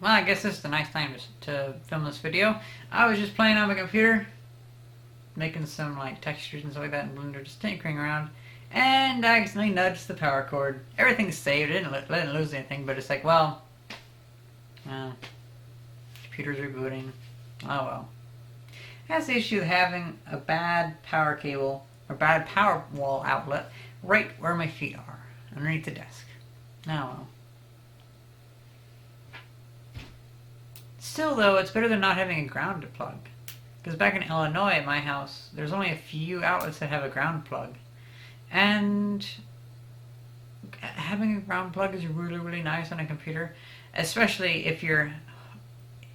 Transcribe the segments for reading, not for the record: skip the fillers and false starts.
Well, I guess this is a nice time to film this video. I was just playing on my computer, making some like textures and stuff like that in Blender, just tinkering around, and I accidentally nudged the power cord. Everything's saved, I didn't lose anything, but it's like, well, computer's rebooting. Oh well. It has the issue of having a bad power cable, or bad power wall outlet, right where my feet are, underneath the desk. Oh well. Still, though, it's better than not having a ground to plug. Because back in Illinois, at my house, there's only a few outlets that have a ground plug. And having a ground plug is really, really nice on a computer, especially if you're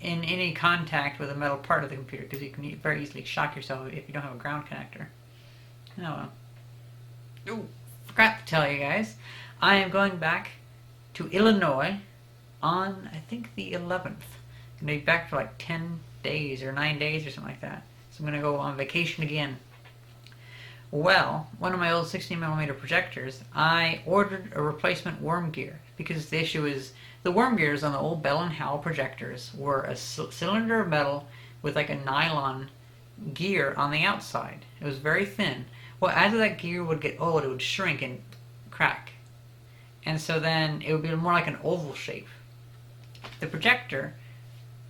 in any contact with a metal part of the computer, because you can very easily shock yourself if you don't have a ground connector. Oh well. Ooh, forgot to tell you guys, I am going back to Illinois on, I think, the 11th. I'm going to be back for like 10 days or 9 days or something like that. So I'm going to go on vacation again. Well, one of my old 16mm projectors, I ordered a replacement worm gear because the issue is the worm gears on the old Bell and Howell projectors were a cylinder of metal with like a nylon gear on the outside. It was very thin. Well, as that gear would get old, it would shrink and crack. And so then it would be more like an oval shape. The projector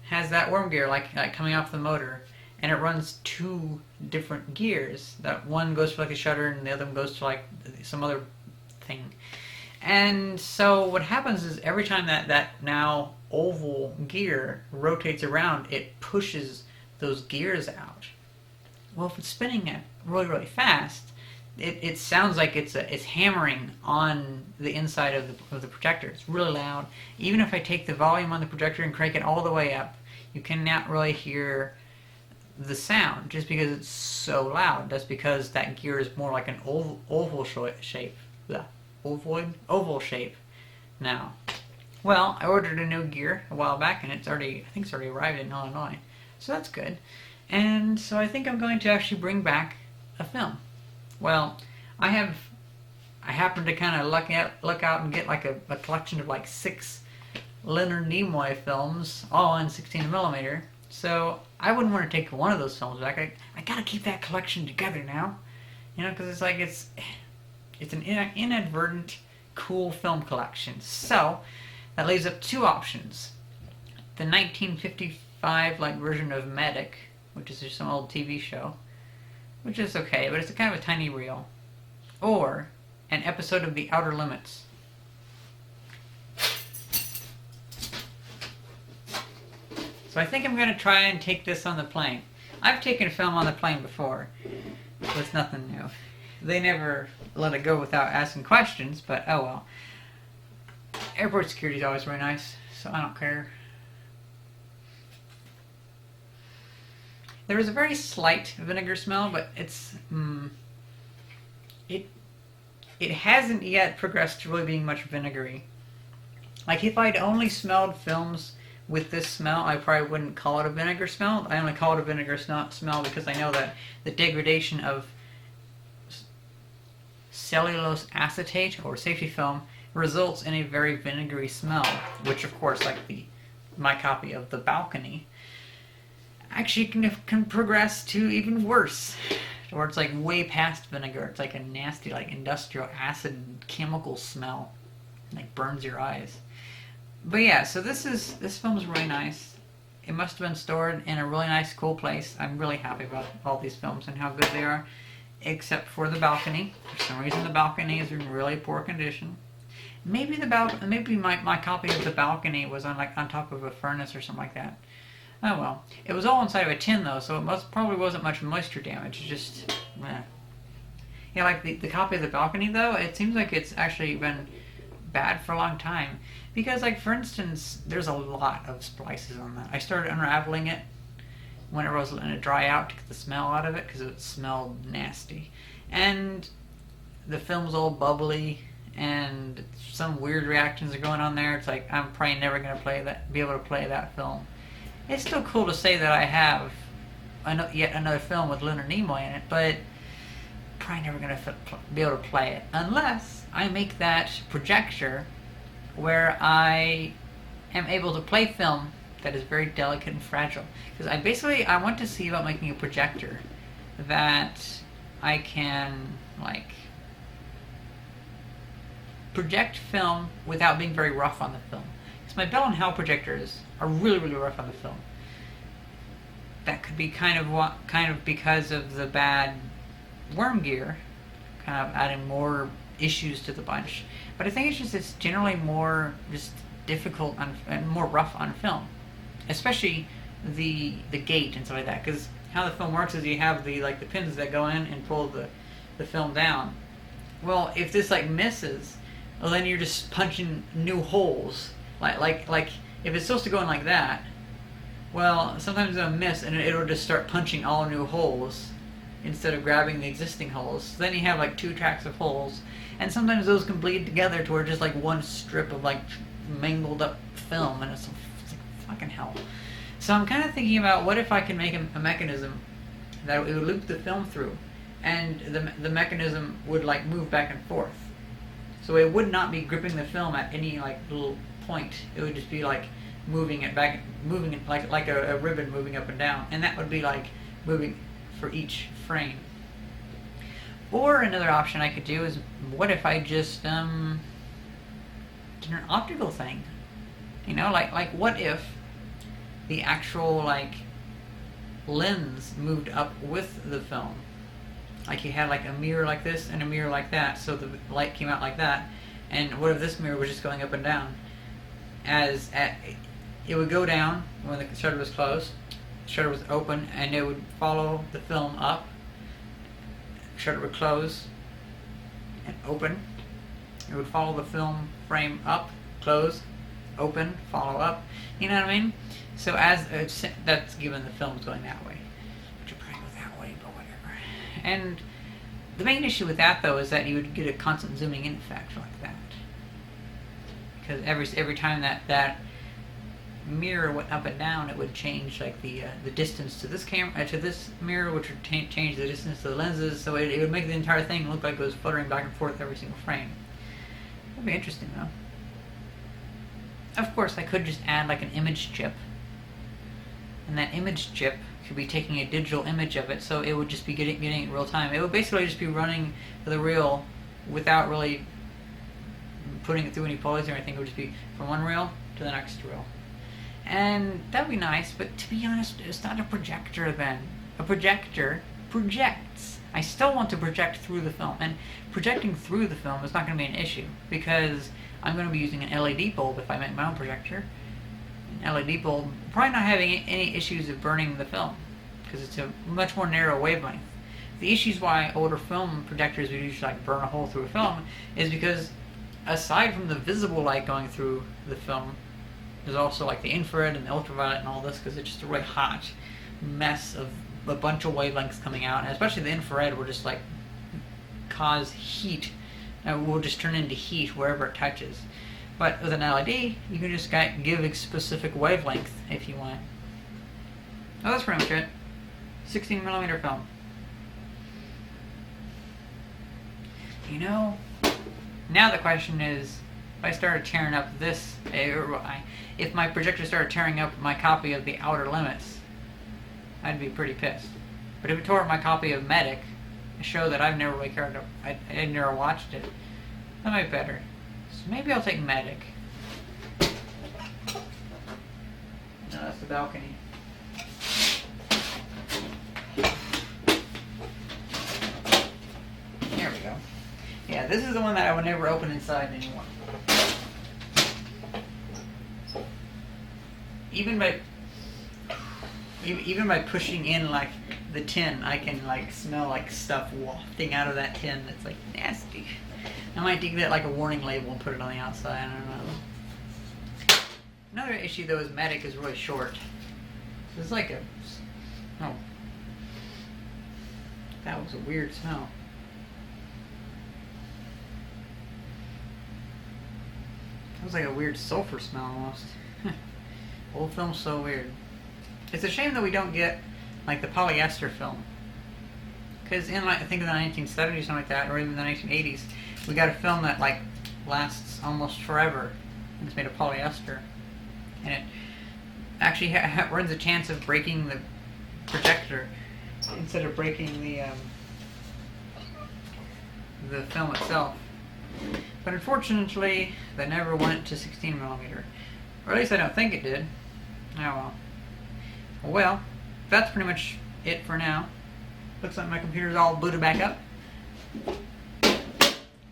has that worm gear like coming off the motor, and it runs two different gears. That one goes for like a shutter and the other one goes to like some other thing. And so what happens is every time that now oval gear rotates around, it pushes those gears out. Well, if it's spinning it really, really fast, it sounds like it's hammering on the inside of the projector. It's really loud. Even if I take the volume on the projector and crank it all the way up, you cannot really hear the sound just because it's so loud. That's because that gear is more like an oval shape. The oval shape now. Well, I ordered a new gear a while back, and I think it's already arrived in Illinois, so that's good. And so I think I'm going to actually bring back a film. Well, I happened to kind of look out and get like a collection of like 6 Leonard Nimoy films, all in 16mm. So I wouldn't want to take one of those films back. I gotta keep that collection together now, because it's like it's an inadvertent cool film collection. So that leaves up 2 options: the 1955 like version of Medic, which is just some old TV show, which is okay, but it's a kind of a tiny reel, or an episode of The Outer Limits. So I think I'm going to try and take this on the plane. I've taken film on the plane before, so it's nothing new. They never let it go without asking questions, but oh well. Airport security is always very nice, so I don't care. There is a very slight vinegar smell, but it hasn't yet progressed to really being much vinegary. Like if I'd only smelled films with this smell, I probably wouldn't call it a vinegar smell. I only call it a vinegar smell because I know that the degradation of cellulose acetate or safety film results in a very vinegary smell, which of course, like my copy of The Balcony, actually can progress to even worse, or it's like way past vinegar. It's like a nasty, like industrial acid chemical smell, like burns your eyes. But yeah, so this film's really nice. It must have been stored in a really nice, cool place. I'm really happy about all these films and how good they are, except for The Balcony. For some reason, The Balcony is in really poor condition. Maybe my copy of The Balcony was on top of a furnace or something like that. Oh well. It was all inside of a tin though, so it probably wasn't much moisture damage. It just, like the copy of The Balcony though, it seems like it's actually been bad for a long time. Because, like, for instance, there's a lot of splices on that. I started unraveling it whenever I was letting it dry out to get the smell out of it, because it smelled nasty. And the film's all bubbly, and some weird reactions are going on there. It's like, I'm probably never going to be able to play that film. It's still cool to say that I have yet another film with Leonard Nimoy in it, but probably never going to be able to play it. Unless I make that projector where I am able to play film that is very delicate and fragile. Because I want to see about making a projector that I can like project film without being very rough on the film. Because my Bell and Howell projectors are really, really rough on the film. That could be kind of because of the bad worm gear, kind of adding more issues to the bunch. But I think it's generally more just difficult and more rough on film, especially the gate and stuff like that. Because how the film works is you have the pins that go in and pull the film down. Well, if this misses, well, then you're just punching new holes. Like if it's supposed to go in like that, well, sometimes it'll miss and it'll just start punching all new holes instead of grabbing the existing holes. So then you have 2 tracks of holes, and sometimes those can bleed together to where just one strip of mangled up film, and it's like fucking hell. So I'm kind of thinking about what if I can make a mechanism that it would loop the film through, and the mechanism would move back and forth. So it would not be gripping the film at any little point. It would just be moving it back, moving it like a ribbon moving up and down, and that would be moving for each frame. Or another option I could do is, what if I just did an optical thing? What if the actual lens moved up with the film? You had a mirror like this and a mirror like that, so the light came out like that. And what if this mirror was just going up and down? It would go down when the shutter was closed, the shutter was open, and it would follow the film up. Shutter would close and open. It would follow the film frame up, close, open, follow up. You know what I mean? So that's given the film's going that way. Which would probably go that way, but whatever. And the main issue with that, though, is that you would get a constant zooming in effect like that. Because every time that mirror went up and down, it would change the distance to this camera to this mirror, which would change the distance to the lenses. So it would make the entire thing look like it was fluttering back and forth every single frame. That'd be interesting, though. Of course, I could just add an image chip, and that image chip could be taking a digital image of it, so it would just be getting it real time. It would basically just be running the reel without really putting it through any pulleys or anything. It would just be from one reel to the next reel. And that'd be nice, but to be honest, it's not a projector then. A projector projects. I still want to project through the film, and projecting through the film is not going to be an issue, because I'm going to be using an LED bulb if I make my own projector. An LED bulb probably not having any issues of burning the film, because it's a much more narrow wavelength. The issues why older film projectors would usually burn a hole through a film is because aside from the visible light going through the film, there's also the infrared and the ultraviolet and all this, because it's just a really hot mess of a bunch of wavelengths coming out, and especially the infrared will just cause heat. Will just turn into heat wherever it touches. But with an LED, you can just give a specific wavelength if you want. Oh, that's pretty much it. 16mm film. Now the question is, if I started tearing up this, if my projector started tearing up my copy of The Outer Limits, I'd be pretty pissed. But if it tore up my copy of Medic, a show that I've never really cared to, I never watched it, that might be better. So maybe I'll take Medic. No, that's the balcony. There we go. Yeah, this is the one that I would never open inside anymore. Even by pushing in the tin, I can smell stuff wafting out of that tin that's nasty. I might dig that a warning label and put it on the outside. I don't know. Another issue though is Medic is really short. So it's oh, that was a weird smell. That was a weird sulfur smell almost. Old film's so weird. It's a shame that we don't get the polyester film, because in I think in the 1970s, something like that, or even the 1980s, we got a film that lasts almost forever, and it's made of polyester. and it actually runs a chance of breaking the projector instead of breaking the film itself. But unfortunately, they never went to 16mm, or at least I don't think it did. Oh well. Well, that's pretty much it for now. Looks like my computer's all booted back up.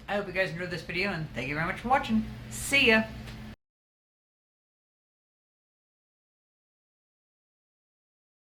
I hope you guys enjoyed this video, and thank you very much for watching. See ya!